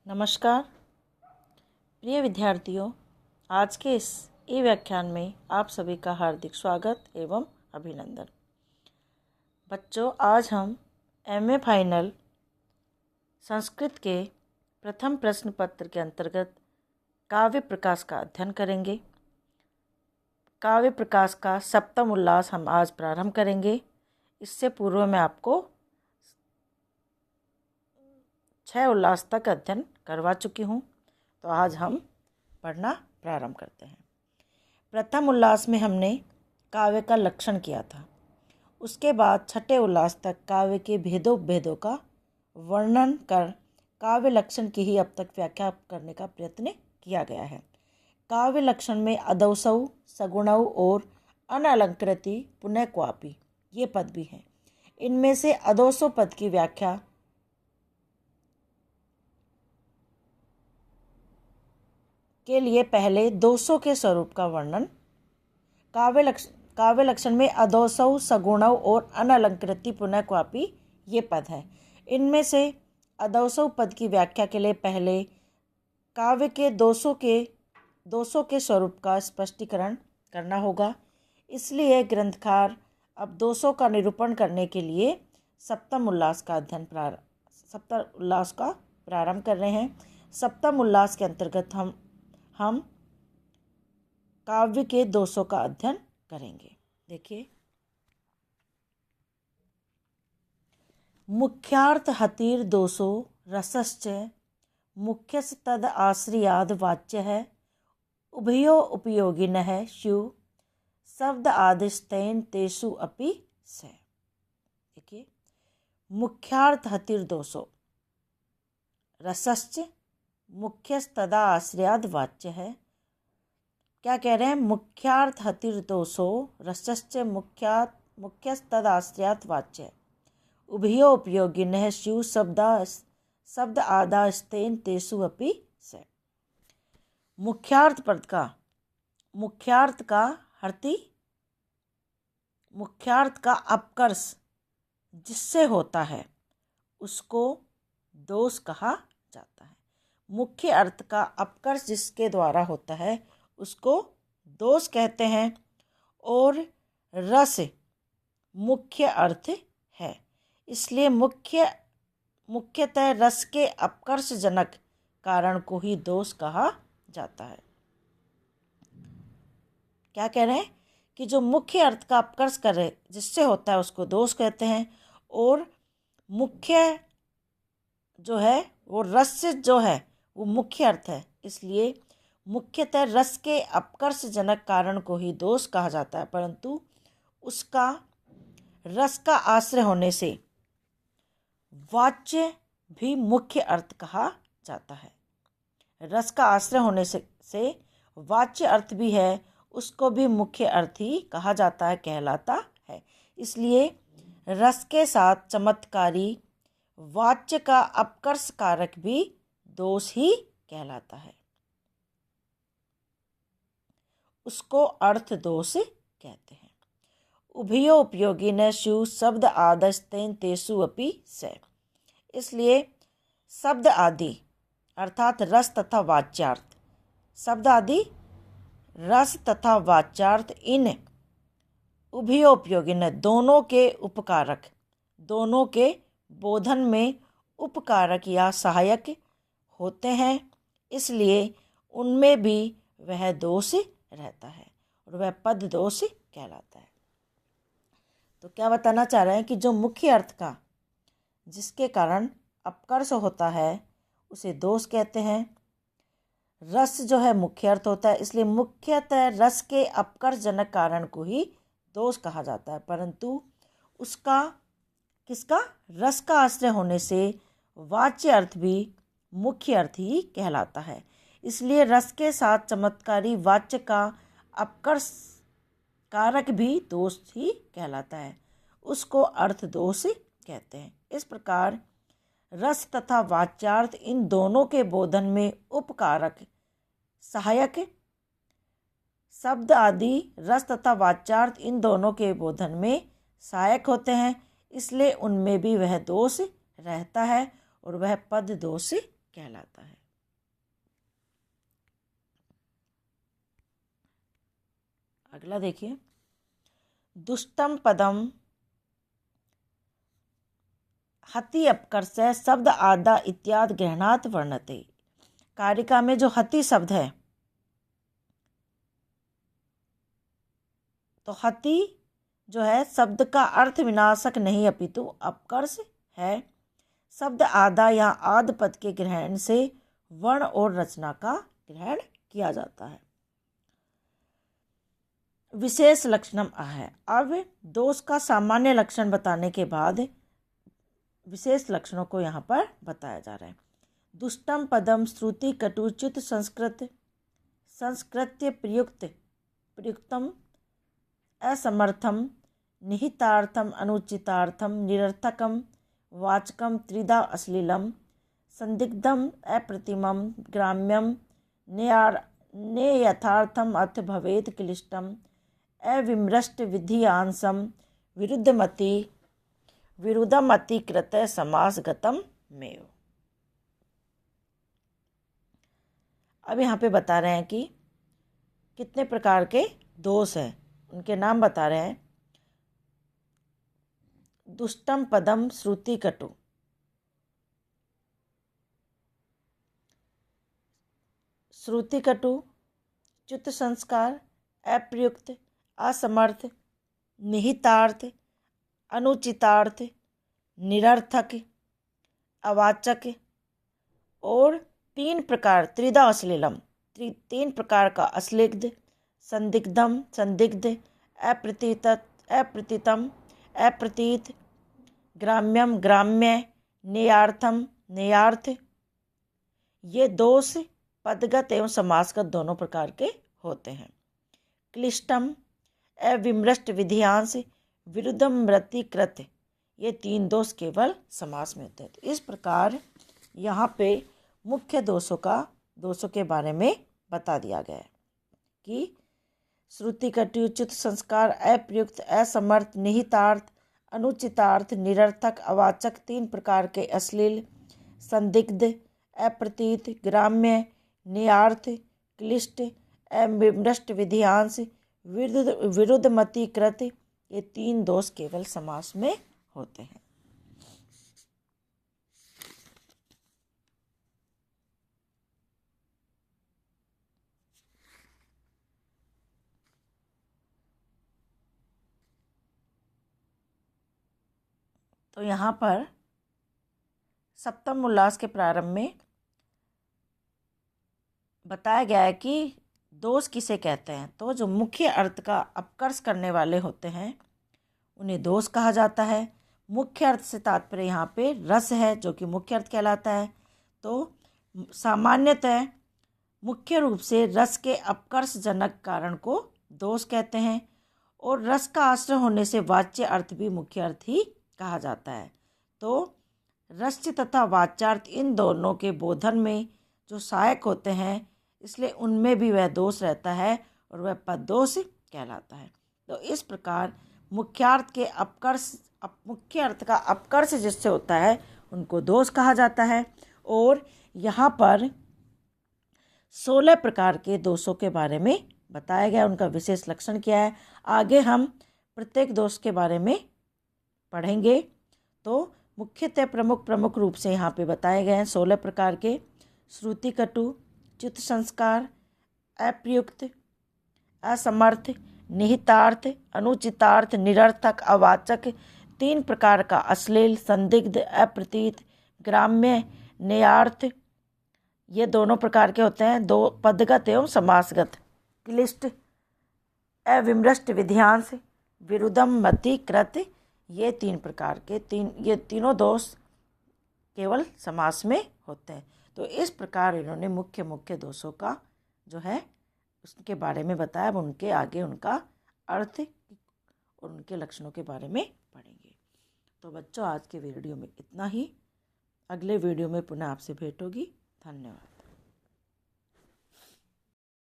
नमस्कार प्रिय विद्यार्थियों, आज के इस व्याख्यान में आप सभी का हार्दिक स्वागत एवं अभिनंदन। बच्चों, आज हम एमए फाइनल संस्कृत के प्रथम प्रश्न पत्र के अंतर्गत काव्य प्रकाश का अध्ययन करेंगे। काव्य प्रकाश का सप्तम उल्लास हम आज प्रारंभ करेंगे। इससे पूर्व मैं आपको 6 उल्लास तक अध्ययन करवा चुकी हूँ, तो आज हम पढ़ना प्रारंभ करते हैं। प्रथम उल्लास में हमने काव्य का लक्षण किया था। उसके बाद छठे उल्लास तक काव्य के भेदोपभेदों का वर्णन कर काव्य लक्षण की ही अब तक व्याख्या करने का प्रयत्न किया गया है। काव्य लक्षण में अदौसौ, सगुणौ और अनलंकृति पुनः क्वापि ये पद भी हैं। इनमें से अदौसौ पद की व्याख्या के लिए पहले दोषों के स्वरूप का वर्णन। काव्य लक्षण में अदौसौ, सगुणौ और अनलंकृति पुनः क्वापि ये पद है। इनमें से अदौसौ पद की व्याख्या के लिए पहले काव्य के दोषों के स्वरूप का स्पष्टीकरण करना होगा। इसलिए ग्रंथकार अब दोषों का निरूपण करने के लिए सप्तम उल्लास का प्रारंभ कर रहे हैं। सप्तम उल्लास के अंतर्गत हम काव्य के दोषों का अध्ययन करेंगे। देखिए, मुख्यार्थ हतिर दोषो रसश्च मुख्यस्तद आश्रयाद वाच्य है उभयो उपयोगिनः स्युः शब्द आदिस्तेन तेषु अपि से। देखिए, मुख्यार्थ हतिर दोषो रसश्च मुख्यस्तदा आश्रयाद वाच्य है। क्या कह रहे हैं? मुख्यार्थ हतिर दोषो रसश्च मुख्यस्तद आश्रयाद वाच्य उभयो उपयोगिनः स्युः शब्द आदास्तेन तेषु अपि से। मुख्यार्थ पद का मुख्यार्थ का अपकर्ष जिससे होता है उसको दोष कहा जाता है। मुख्य अर्थ का अपकर्ष जिसके द्वारा होता है उसको दोष कहते हैं। और रस मुख्य अर्थ है, इसलिए मुख्यतः रस के अपकर्षजनक कारण को ही दोष कहा जाता है। क्या कह रहे हैं कि जो मुख्य अर्थ का अपकर्ष करे जिससे होता है उसको दोष कहते हैं। और मुख्य जो है वो रस जो है वो मुख्य अर्थ है, इसलिए मुख्यतः रस के अपकर्षजनक कारण को ही दोष कहा जाता है। परंतु उसका रस का आश्रय होने से वाच्य भी मुख्य अर्थ कहा जाता है। रस का आश्रय होने से वाच्य अर्थ भी है, उसको भी मुख्य अर्थ ही कहा जाता है, कहलाता है। इसलिए रस के साथ चमत्कारी वाच्य का अपकर्ष कारक भी दोष ही कहलाता है, उसको अर्थ दोष कहते हैं। उभयो उपयोगिनः स्युः शब्द आदस्तेन तेषु अपि से। इसलिए शब्द आदि अर्थात रस तथा वाच्यार्थ, शब्द आदि रस तथा वाच्यार्थ इन उभयो उपयोगिनः दोनों के उपकारक, दोनों के बोधन में उपकारक या सहायक होते हैं, इसलिए उनमें भी वह दोष रहता है और वह पद दोष कहलाता है। तो क्या बताना चाह रहे हैं कि जो मुख्य अर्थ का जिसके कारण अपकर्ष होता है उसे दोष कहते हैं। रस जो है मुख्य अर्थ होता है, इसलिए मुख्यतः रस के अपकर्षजनक कारण को ही दोष कहा जाता है। परंतु उसका किसका रस का आश्रय होने से वाच्य अर्थ भी मुख्य अर्थ ही कहलाता है, इसलिए रस के साथ चमत्कारी वाच्य का अपकर्ष कारक भी दोष ही कहलाता है, उसको अर्थ दोष कहते हैं। इस प्रकार रस तथा वाच्यार्थ इन दोनों के बोधन में उपकारक सहायक शब्द आदि रस तथा वाच्यार्थ इन दोनों के बोधन में सहायक होते हैं, इसलिए उनमें भी वह दोष रहता है और वह पद दोष कहलाता है। अगला देखिए, दुष्टम पदम हति अपकर्ष शब्द आदा इत्यादि ग्रहणात् वर्णते। कारिका में जो हति शब्द है, तो हति जो है शब्द का अर्थ विनाशक नहीं अपितु अपकर्ष है। शब्द आदा या आद पद के ग्रहण से वर्ण और रचना का ग्रहण किया जाता है। विशेष लक्षणम है। अब दोष का सामान्य लक्षण बताने के बाद विशेष लक्षणों को यहाँ पर बताया जा रहा है। दुष्टम पदम श्रुति कटुचित संस्कृत्य प्रयुक्तम असमर्थम निहितार्थम अनुचितार्थम निरर्थकम वाचकम त्रिधा अश्लीलम संदिग्धम अप्रतिमम ग्राम्यम नेयथार्थम अर्थ भवेत क्लिष्टम अविमृष्ट विधियांसम विरुद्धमतिकृत समासगतम मेव। अब यहाँ पे बता रहे हैं कि कितने प्रकार के दोष हैं, उनके नाम बता रहे हैं। दुष्टम पदम श्रुति कटु, श्रुति कटु, च्युत संस्कार, अप्रयुक्त, असमर्थ, निहितार्थ, अनुचितार्थ, निरर्थक, अवाचक और तीन प्रकार त्रिधा अश्लीलम, तीन प्रकार का अश्लील, संदिग्धम संदिग्ध, अप्रतीतम अप्रतीत, ग्राम्यम ग्राम्य, नेयार्थम नेयार्थ। ये दोष पदगत एवं समासगत दोनों प्रकार के होते हैं। क्लिष्टम अविमृष्ट विधियांश विरुद्धम मृतिकृत, ये तीन दोष केवल समास में होते हैं। तो इस प्रकार यहाँ पे मुख्य दोषों के बारे में बता दिया गया है कि श्रुति कटुचित संस्कार, अप्रयुक्त, असमर्थ, निहितार्थ, अनुचितार्थ, निरर्थक, अवाचक, तीन प्रकार के अश्लील, संदिग्ध, अप्रतीत, ग्राम्य, नेयार्थ, क्लिष्ट, अविमृष्ट विधियांश, विरुद्धमतिकृत, ये तीन दोष केवल समास में होते हैं। तो यहाँ पर सप्तम उल्लास के प्रारंभ में बताया गया है कि दोष किसे कहते हैं। तो जो मुख्य अर्थ का अपकर्ष करने वाले होते हैं उन्हें दोष कहा जाता है। मुख्य अर्थ से तात्पर्य यहाँ पे रस है, जो कि मुख्य अर्थ कहलाता है। तो सामान्यतः मुख्य रूप से रस के अपकर्षजनक कारण को दोष कहते हैं, और रस का आश्रय होने से वाच्य अर्थ भी मुख्य अर्थ ही कहा जाता है। तो रस्य तथा वाच्यार्थ इन दोनों के बोधन में जो सहायक होते हैं, इसलिए उनमें भी वह दोष रहता है और वह पद दोष कहलाता है। तो इस प्रकार मुख्य अर्थ का अपकर्ष जिससे होता है उनको दोष कहा जाता है। और यहाँ पर 16 प्रकार के दोषों के बारे में बताया गया, उनका विशेष लक्षण क्या है। आगे हम प्रत्येक दोष के बारे में पढ़ेंगे। तो मुख्यतः प्रमुख रूप से यहाँ पे बताए गए हैं 16 प्रकार के। श्रुति कटु, च्युत संस्कार, अप्रयुक्त, असमर्थ, निहितार्थ, अनुचितार्थ, निरर्थक, अवाचक, तीन प्रकार का अश्लील, संदिग्ध, अप्रतीत, ग्राम्य, नेयार्थ, ये दोनों प्रकार के होते हैं। दो पदगत एवं समासगत। क्लिष्ट, अविमृष्ट विधियांश, विरुद्धम मतिकृत, ये तीन प्रकार के ये तीनों दोष केवल समास में होते हैं। तो इस प्रकार इन्होंने मुख्य दोषों का जो है उसके बारे में बताया। अब उनके आगे उनका अर्थ और उनके लक्षणों के बारे में पढ़ेंगे। तो बच्चों, आज के वीडियो में इतना ही। अगले वीडियो में पुनः आपसे भेंट होगी। धन्यवाद।